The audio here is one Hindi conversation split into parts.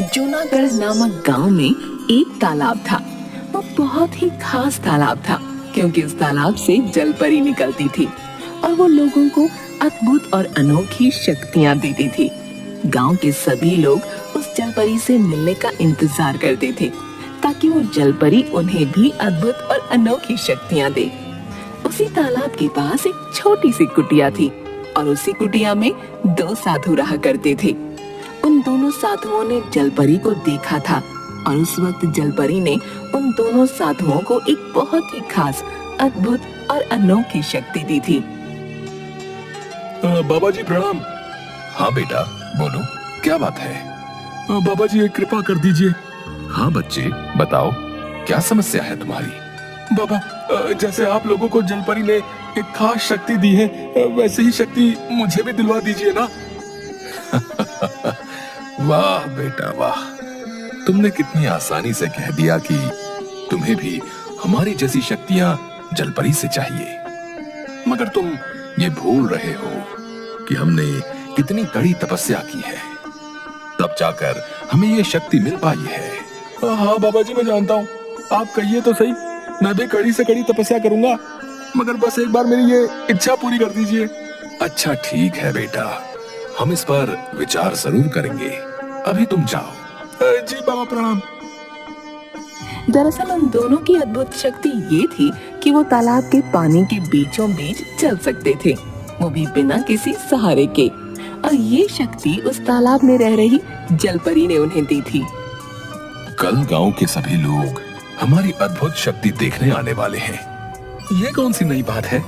जूनागढ़ नामक गांव में एक तालाब था। वो बहुत ही खास तालाब था क्योंकि इस तालाब से जल परी निकलती थी और वो लोगों को अद्भुत और अनोखी शक्तियां देती थी। गांव के सभी लोग उस जल परी से मिलने का इंतजार करते थे ताकि वो जल परी उन्हें भी अद्भुत और अनोखी शक्तियां दे। उसी तालाब के पास एक छोटी सी कुटिया थी और उसी कुटिया में दो साधु रहा करते थे। उन दोनों साधुओं ने जलपरी को देखा था और उस वक्त जलपरी ने उन दोनों साधुओं को एक बहुत ही खास, अद्भुत और अनोखी शक्ति दी थी। बाबा जी प्रणाम। हाँ बेटा बोलो, क्या बात है? बाबा जी एक कृपा कर दीजिए। हाँ बच्चे बताओ, क्या समस्या है तुम्हारी? बाबा, जैसे आप लोगों को जलपरी ने एक खास शक्ति दी है, वैसे ही शक्ति मुझे भी दिलवा दीजिए ना। वाह बेटा वाह, तुमने कितनी आसानी से कह दिया कि तुम्हें भी हमारी जैसी शक्तियां जलपरी से चाहिए। मगर तुम ये भूल रहे हो कि हमने कितनी कड़ी तपस्या की है, तब जाकर हमें ये शक्ति मिल पाई है। हाँ बाबा जी मैं जानता हूँ, आप कहिए तो सही, मैं भी कड़ी से कड़ी तपस्या करूंगा, मगर बस एक बार मेरी ये इच्छा पूरी कर दीजिए। अच्छा ठीक है बेटा, हम इस पर विचार जरूर करेंगे। अभी तुम जाओ। जी बाबा प्रणाम। दरअसल उन दोनों की अद्भुत शक्ति ये थी कि वो तालाब के पानी के बीचों बीच चल सकते थे, वो भी बिना किसी सहारे के। और ये शक्ति उस तालाब में रह रही जलपरी ने उन्हें दी थी। कल गांव के सभी लोग हमारी अद्भुत शक्ति देखने आने वाले हैं। ये कौन सी नई बात है?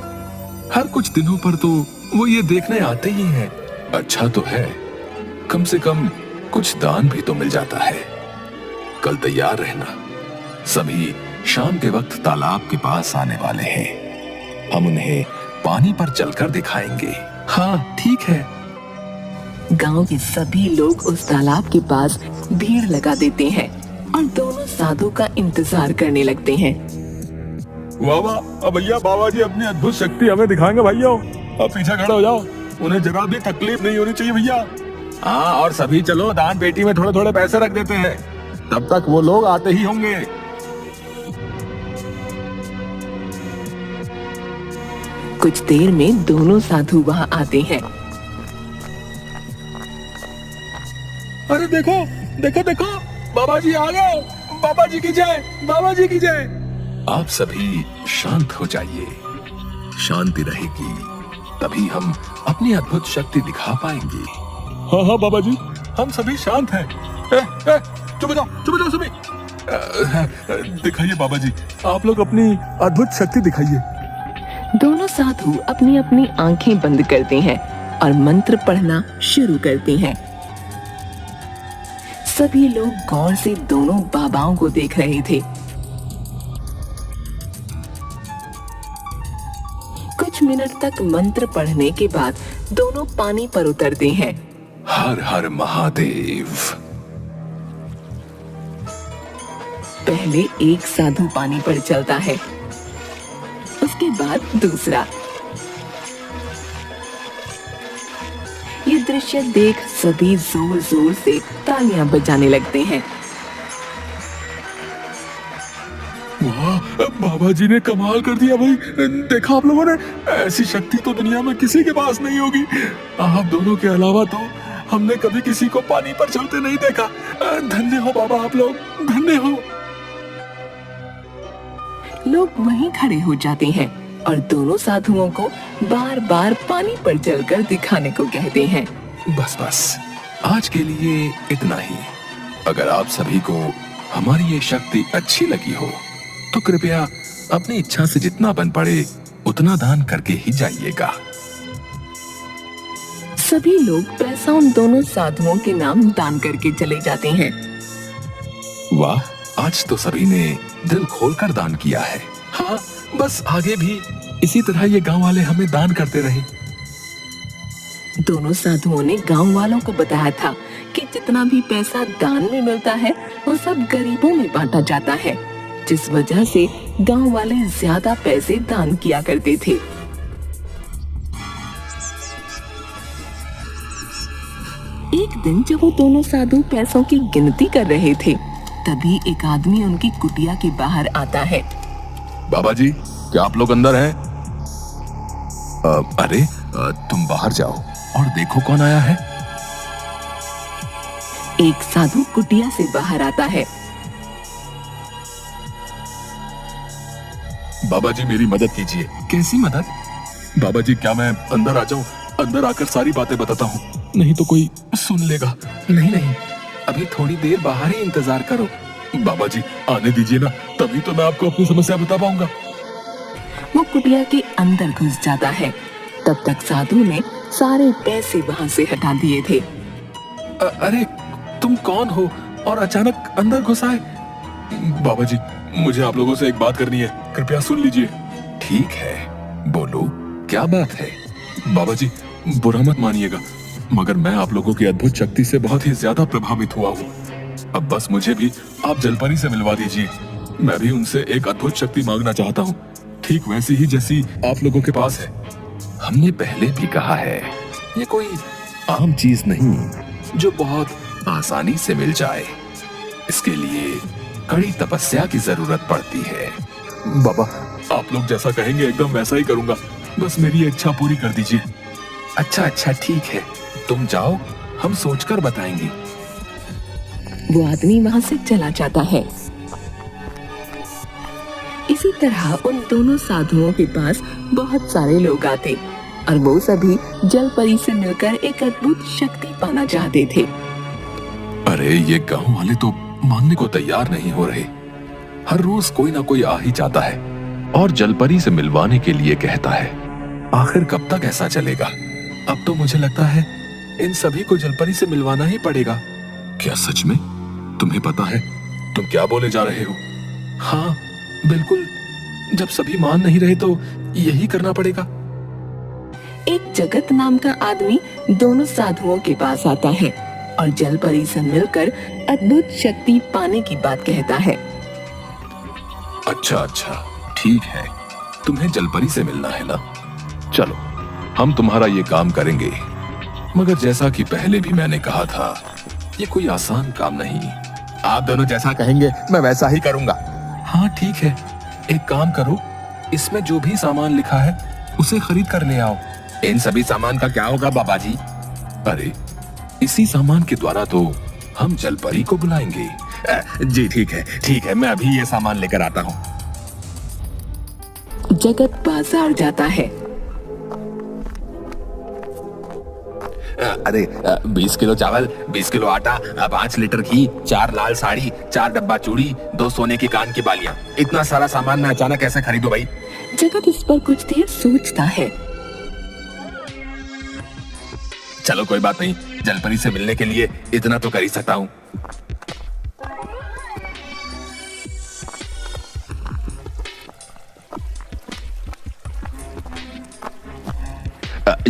हर कुछ दिनों पर तो वो ये देखने आते ही हैं। अच्छा तो है, कम से कम कुछ दान भी तो मिल जाता है। कल तैयार रहना, सभी शाम के वक्त तालाब के पास आने वाले हैं। हम उन्हें पानी पर चलकर दिखाएंगे। हाँ ठीक है। गांव के सभी लोग उस तालाब के पास भीड़ लगा देते हैं और दोनों साधु का इंतजार करने लगते हैं। वाह वाह, भैया बाबा जी अपनी अद्भुत शक्ति हमें दिखाएंगे भैया। अब पीछे खड़े हो जाओ, उन्हें जरा भी तकलीफ नहीं होनी चाहिए भैया। हाँ और सभी चलो दान पेटी में थोड़े थोड़े पैसे रख देते हैं, तब तक वो लोग आते ही होंगे। कुछ देर में दोनों साधु वहाँ आते हैं। अरे देखो देखो देखो, बाबा जी आ गए। बाबा जी की जय, बाबा जी की जय। आप सभी शांत हो जाइए, शांति रहेगी तभी हम अपनी अद्भुत शक्ति दिखा पाएंगे। हाँ हाँ बाबा जी, हम सभी शांत हैं। चुप जाओ सभी। दिखाइए बाबा जी, आप लोग अपनी अद्भुत शक्ति दिखाइए। दोनों साधु अपनी अपनी आंखें बंद करते हैं और मंत्र पढ़ना शुरू करते हैं। सभी लोग गौर से दोनों बाबाओं को देख रहे थे। कुछ मिनट तक मंत्र पढ़ने के बाद दोनों पानी पर उतरते हैं। हर हर महादेव। पहले एक साधु पानी पर चलता है, उसके बाद दूसरा। ये दृश्य देख सभी जोर जोर से तालियां बजाने लगते हैं। वाह, बाबा जी ने कमाल कर दिया भाई। देखा आप लोगों ने, ऐसी शक्ति तो दुनिया में किसी के पास नहीं होगी। आप दोनों के अलावा तो हमने कभी किसी को पानी पर चलते नहीं देखा। धन्य हो बाबा आप लोग, धन्य हो। लोग वहीं खड़े हो जाते हैं और दोनों साधुओं को बार बार पानी पर चलकर दिखाने को कहते हैं। बस बस, आज के लिए इतना ही। अगर आप सभी को हमारी ये शक्ति अच्छी लगी हो तो कृपया अपनी इच्छा से जितना बन पड़े उतना दान करके ही जाइएगा। सभी लोग पैसा उन दोनों साधुओं के नाम दान करके चले जाते हैं। वाह, आज तो सभी ने दिल खोलकर दान किया है। हाँ, बस आगे भी इसी तरह ये गांव वाले हमें दान करते रहे। दोनों साधुओं ने गांव वालों को बताया था कि जितना भी पैसा दान में मिलता है वो सब गरीबों में बांटा जाता है, जिस वजह से गांव वाले ज्यादा पैसे दान किया करते थे। एक दिन जब वो दोनों साधु पैसों की गिनती कर रहे थे, तभी एक आदमी उनकी कुटिया के बाहर आता है। बाबा जी, क्या आप लोग अंदर हैं? अरे तुम बाहर जाओ और देखो कौन आया है। एक साधु कुटिया से बाहर आता है। बाबा जी, मेरी मदद कीजिए। कैसी मदद? बाबा जी, क्या मैं अंदर आ जाऊं? अंदर आकर सारी बातें बताता हूँ, नहीं तो कोई सुन लेगा। नहीं नहीं, अभी थोड़ी देर बाहर ही इंतजार करो। बाबा जी, आने दीजिए ना, तभी तो मैं आपको अपनी समस्या बता पाऊंगा। वो कुटिया के अंदर घुस जाता है। तब तक साधु ने सारे पैसे वहाँ से हटा दिए थे। अरे तुम कौन हो और अचानक अंदर घुस आए? बाबा जी, मुझे आप लोगों से एक बात करनी है, कृपया सुन लीजिए। ठीक है, बोलो क्या बात है। बाबा जी, बुरा मत मानिएगा, मगर मैं आप लोगों की अद्भुत शक्ति से बहुत ही ज्यादा प्रभावित हुआ हूँ। अब बस मुझे भी आप जलपरी से मिलवा दीजिए। मैं भी उनसे एक अद्भुत शक्ति मांगना चाहता हूँ, ठीक वैसी ही जैसी आप लोगों के पास है। हमने पहले भी कहा है, ये कोई आम चीज नहीं जो बहुत आसानी से मिल जाए। इसके लिए कड़ी तपस्या की जरूरत पड़ती है। बाबा, आप लोग जैसा कहेंगे एकदम वैसा ही करूंगा, बस मेरी इच्छा पूरी कर दीजिए। अच्छा ठीक है, तुम जाओ, हम सोचकर बताएंगे। वो आदमी वहाँ से चला जाता है। इसी तरह उन दोनों साधुओं के पास बहुत सारे लोग आते और वो सभी जलपरी से मिलकर एक अद्भुत शक्ति पाना चाहते थे। अरे ये गांव वाले तो मानने को तैयार नहीं हो रहे। हर रोज कोई ना कोई आ ही जाता है और जलपरी से मिलवाने के लिए कहता है। आखिर कब तक ऐसा चलेगा? अब तो मुझे लगता है इन सभी को जलपरी से मिलवाना ही पड़ेगा। क्या सच में? तुम्हें पता है तुम क्या बोले जा रहे हो? हाँ बिल्कुल, जब सभी मान नहीं रहे तो यही करना पड़ेगा। एक जगत नाम का आदमी दोनों साधुओं के पास आता है और जलपरी से मिलकर अद्भुत शक्ति पाने की बात कहता है। अच्छा ठीक है, तुम्हें जलपरी से मिलना है ना? चलो, हम तुम्हारा ये काम करेंगे, मगर जैसा कि पहले भी मैंने कहा था, ये कोई आसान काम नहीं। आप दोनों जैसा कहेंगे मैं वैसा ही करूंगा। हाँ ठीक है, एक काम करो, इसमें जो भी सामान लिखा है उसे खरीद कर ले आओ। इन सभी सामान का क्या होगा बाबा जी? अरे इसी सामान के द्वारा तो हम जलपरी को बुलाएंगे। जी ठीक है, मैं अभी ये सामान लेकर आता हूँ। जगत बाजार जाता है। अरे 20 किलो चावल, 20 किलो आटा, 5 लीटर घी, 4 लाल साड़ी, 4 डब्बा चूड़ी, 2 सोने की कान की बालियां। इतना सारा सामान मैं अचानक कैसे खरीदूं भाई? जगत इस पर कुछ देर सोचता है। चलो कोई बात नहीं, जलपरी से मिलने के लिए इतना तो कर ही सकता हूँ।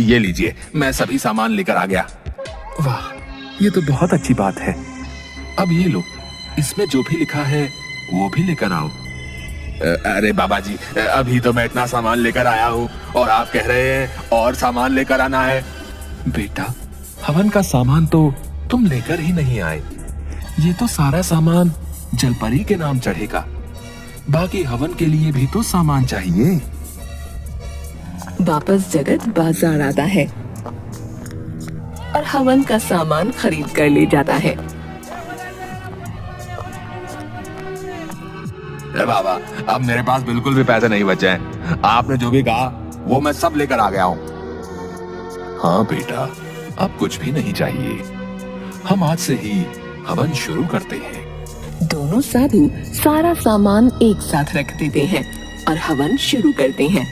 ये लीजिए, मैं सभी सामान लेकर आ गया। वाह, ये तो बहुत अच्छी बात है। अब ये लो, इसमें जो भी लिखा है वो भी लेकर आओ। अरे बाबा जी, अभी तो मैं इतना सामान लेकर आया हूँ और आप कह रहे हैं और सामान लेकर आना है। बेटा, हवन का सामान तो तुम लेकर ही नहीं आए। ये तो सारा सामान जलपरी के नाम चढ़ेगा, बाकी हवन के लिए भी तो सामान चाहिए। वापस जगत बाजार आता है और हवन का सामान खरीद कर ले जाता है। बाबा, अब मेरे पास बिल्कुल भी पैसे नहीं बचे हैं। आपने जो भी कहा वो मैं सब लेकर आ गया हूँ। हाँ बेटा, अब कुछ भी नहीं चाहिए। हम आज से ही हवन शुरू करते हैं। दोनों साधु सारा सामान एक साथ रख देते हैं और हवन शुरू करते हैं।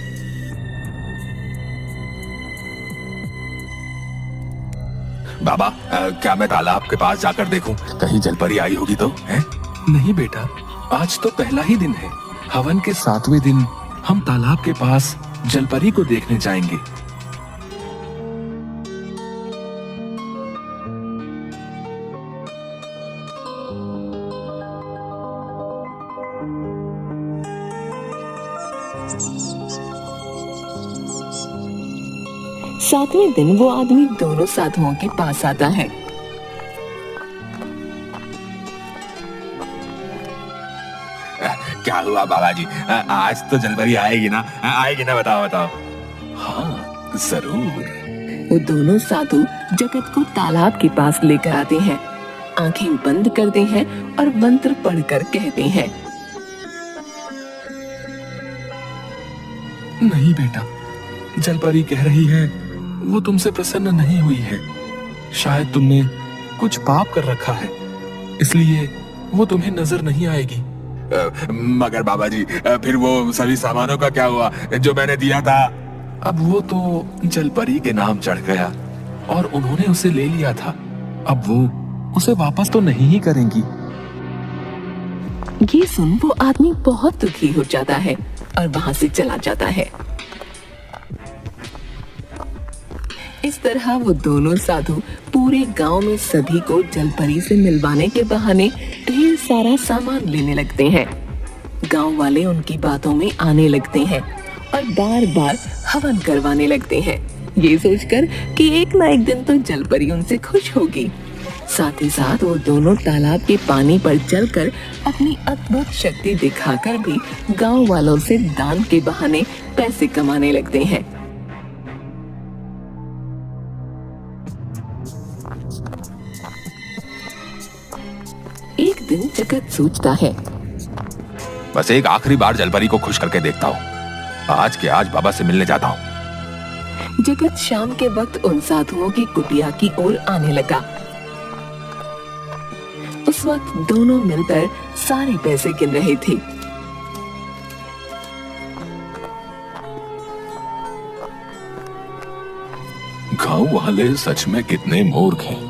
बाबा, क्या मैं तालाब के पास जाकर देखूं? कहीं जलपरी आई होगी तो? हैं? नहीं बेटा, आज तो पहला ही दिन है। हवन के 7वें दिन हम तालाब के पास जलपरी को देखने जाएंगे। सातवें दिन वो आदमी दोनों साधुओं के पास आता है क्या हुआ बाबा जी? आज तो जलपरी आएगी ना? आएगी ना? बताओ बताओ। हाँ जरूर। वो दोनों साधु जगत को तालाब के पास लेकर आते हैं, आंखें बंद करते हैं और मंत्र पढ़कर कहते हैं, नहीं बेटा, जलपरी कह रही है वो तुमसे प्रसन्न नहीं हुई है। शायद तुमने कुछ पाप कर रखा है, इसलिए वो तुम्हें नजर नहीं आएगी। मगर बाबा जी फिर वो सभी सामानों का क्या हुआ जो मैंने दिया था? अब वो तो जलपरी के नाम चढ़ गया और उन्होंने उसे ले लिया था। अब वो उसे वापस तो नहीं ही करेंगी। ये सुन वो आदमी बहुत दुखी हो जाता है और वहां से चला जाता है। इस तरह वो दोनों साधु पूरे गांव में सभी को जलपरी से मिलवाने के बहाने ढेर सारा सामान लेने लगते हैं। गांव वाले उनकी बातों में आने लगते हैं और बार बार हवन करवाने लगते हैं, ये सोचकर कि एक ना एक दिन तो जलपरी उनसे खुश होगी। साथ ही साथ वो दोनों तालाब के पानी पर चलकर अपनी अद्भुत शक्ति दिखाकर भी गांव वालों से दान के बहाने पैसे कमाने लगते हैं। एक दिन जगत सोचता है, बस एक आखिरी बार जलपरी को खुश करके देखता हूँ। आज के आज बाबा से मिलने जाता हूँ। जगत शाम के वक्त उन साधुओं की कुटिया की ओर आने लगा। उस वक्त दोनों मिलकर सारे पैसे गिन रहे थे। गांव वाले सच में कितने मूर्ख हैं।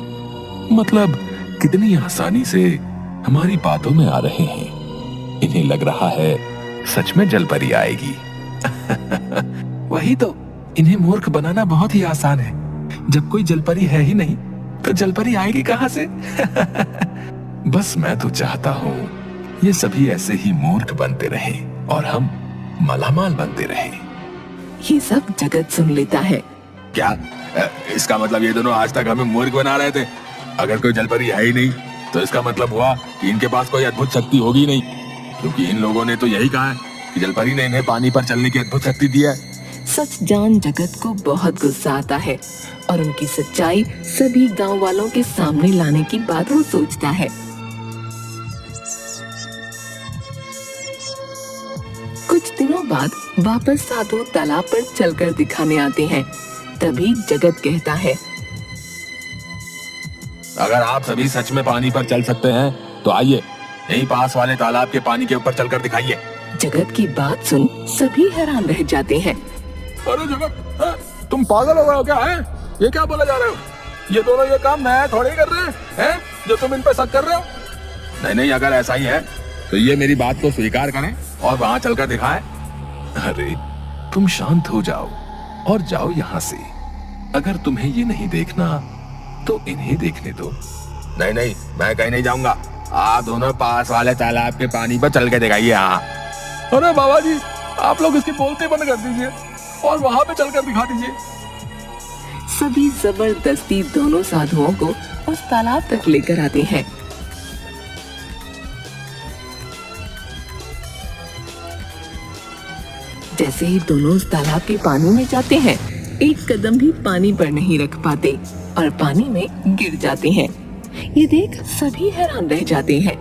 मतलब कितनी आसानी से हमारी बातों में आ रहे हैं। इन्हें लग रहा है सच में जलपरी आएगी। वही तो, इन्हें मूर्ख बनाना बहुत ही आसान है। जब कोई जलपरी है ही नहीं तो जलपरी आएगी कहां से? बस मैं तो चाहता हूँ ये सभी ऐसे ही मूर्ख बनते रहें और हम मालामाल बनते रहें। ये सब जगत सुन लेता है। क्या इसका मतलब ये दोनों आज तक हमें मूर्ख बना रहे थे? अगर कोई जलपरी है ही नहीं तो इसका मतलब हुआ कि इनके पास कोई अद्भुत शक्ति होगी नहीं, क्योंकि इन लोगों ने तो यही कहा है कि जलपरी ने इन्हें पानी पर चलने की अद्भुत शक्ति दी है। सच जान जगत को बहुत गुस्सा आता है और उनकी सच्चाई सभी गांव वालों के सामने लाने की बात वो सोचता है। कुछ दिनों बाद वापस साधु तालाब पर चलकर दिखाने आते हैं। तभी जगत कहता है, अगर आप सभी सच में पानी पर चल सकते हैं तो आइए यहीं पास वाले तालाब के पानी के ऊपर चलकर दिखाइए। जगत की बात सुन सभी हैरान रह जाते हैं। अरे जगत, तुम पागल हो गए हो क्या? है ये क्या बोले जा रहे हो? ये दोनों ये काम मैं थोड़े कर रहे हैं जो तुम इन पे शक कर रहे हो। नहीं नहीं, अगर ऐसा ही है तो ये मेरी बात को स्वीकार करें और वहां चलकर दिखाएं। अरे तुम शांत हो जाओ और जाओ यहाँ से। अगर तुम्हें ये नहीं देखना तो इन्हें देखने दो। नहीं नहीं, मैं कहीं नहीं जाऊंगा। आप दोनों पास वाले तालाब के पानी पर चल के दिखाइए। यहाँ। अरे बाबा जी, आप लोग इसकी बोलते बंद कर दीजिए और वहां पे चलकर दिखा दीजिए। सभी जबरदस्ती दोनों साधुओं को उस तालाब तक लेकर आते हैं। जैसे ही दोनों उस तालाब के पानी में जाते हैं, एक कदम भी पानी पर नहीं रख पाते और पानी में गिर जाते हैं। ये देख सभी हैरान रह जाते हैं।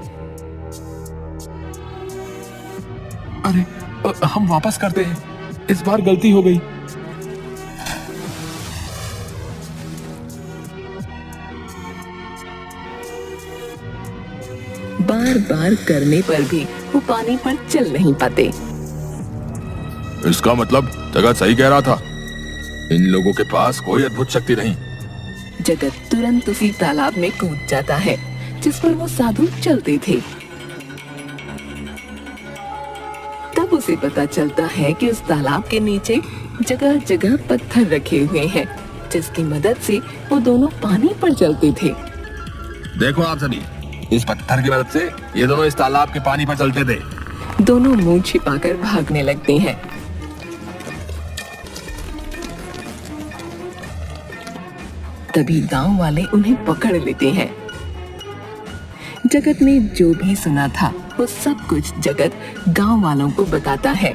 अरे हम वापस करते हैं, इस बार गलती हो गई। बार बार करने पर भी वो पानी पर चल नहीं पाते। इसका मतलब जगत सही कह रहा था, इन लोगों के पास कोई अद्भुत शक्ति नहीं। जगत तुरंत उसी तालाब में कूद जाता है जिस पर वो साधु चलते थे। तब उसे पता चलता है कि उस तालाब के नीचे जगह जगह पत्थर रखे हुए हैं, जिसकी मदद से वो दोनों पानी पर चलते थे। देखो आप सभी, इस पत्थर की मदद से ये दोनों इस तालाब के पानी पर चलते थे। दोनों मुंह छिपाकर भागने लगते हैं। तभी गांव वाले उन्हें पकड़ लेते हैं। जगत ने जो भी सुना था वो सब कुछ जगत गांव वालों को बताता है।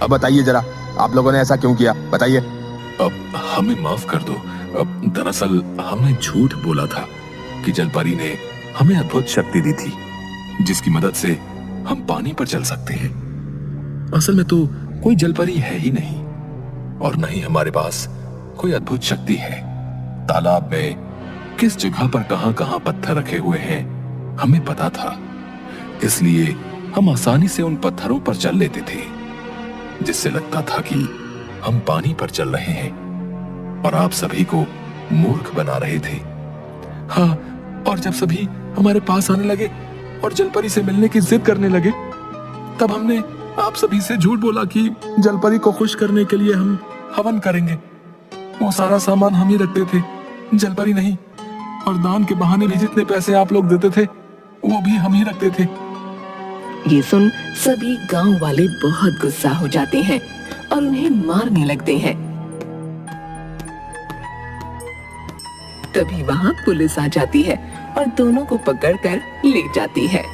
अब बताइए जरा, आप लोगों ने ऐसा क्यों किया, बताइए। अब हमें माफ कर दो। अब दरअसल हमने झूठ बोला था कि जलपरी ने हमें अद्भुत शक्ति दी थी जिसकी मदद से हम पानी पर चल सकते हैं। असल में तो कोई जलपरी है ही नहीं और न ही हमारे पास कोई अद्भुत शक्ति है। तालाब में किस जगह पर कहां कहां पत्थर रखे हुए हैं हमें पता था, इसलिए हम आसानी से उन पत्थरों पर चल लेते थे जिससे लगता था कि हम पानी पर चल रहे हैं और आप सभी को मूर्ख बना रहे थे। हाँ, और जब सभी हमारे पास आने लगे और जलपरी से मिलने की जिद करने लगे, तब हमने आप सभी से झूठ बोला कि जलपरी को खुश करने के लिए हम हवन करेंगे। वो सारा सामान हम ही रखते थे, जलपरी नहीं, और दान के बहाने भी जितने पैसे आप लोग देते थे वो भी हम ही रखते थे। ये सुन सभी गांव वाले बहुत गुस्सा हो जाते हैं और उन्हें मारने लगते हैं। तभी वहां पुलिस आ जाती है और दोनों को पकड़कर ले जाती है।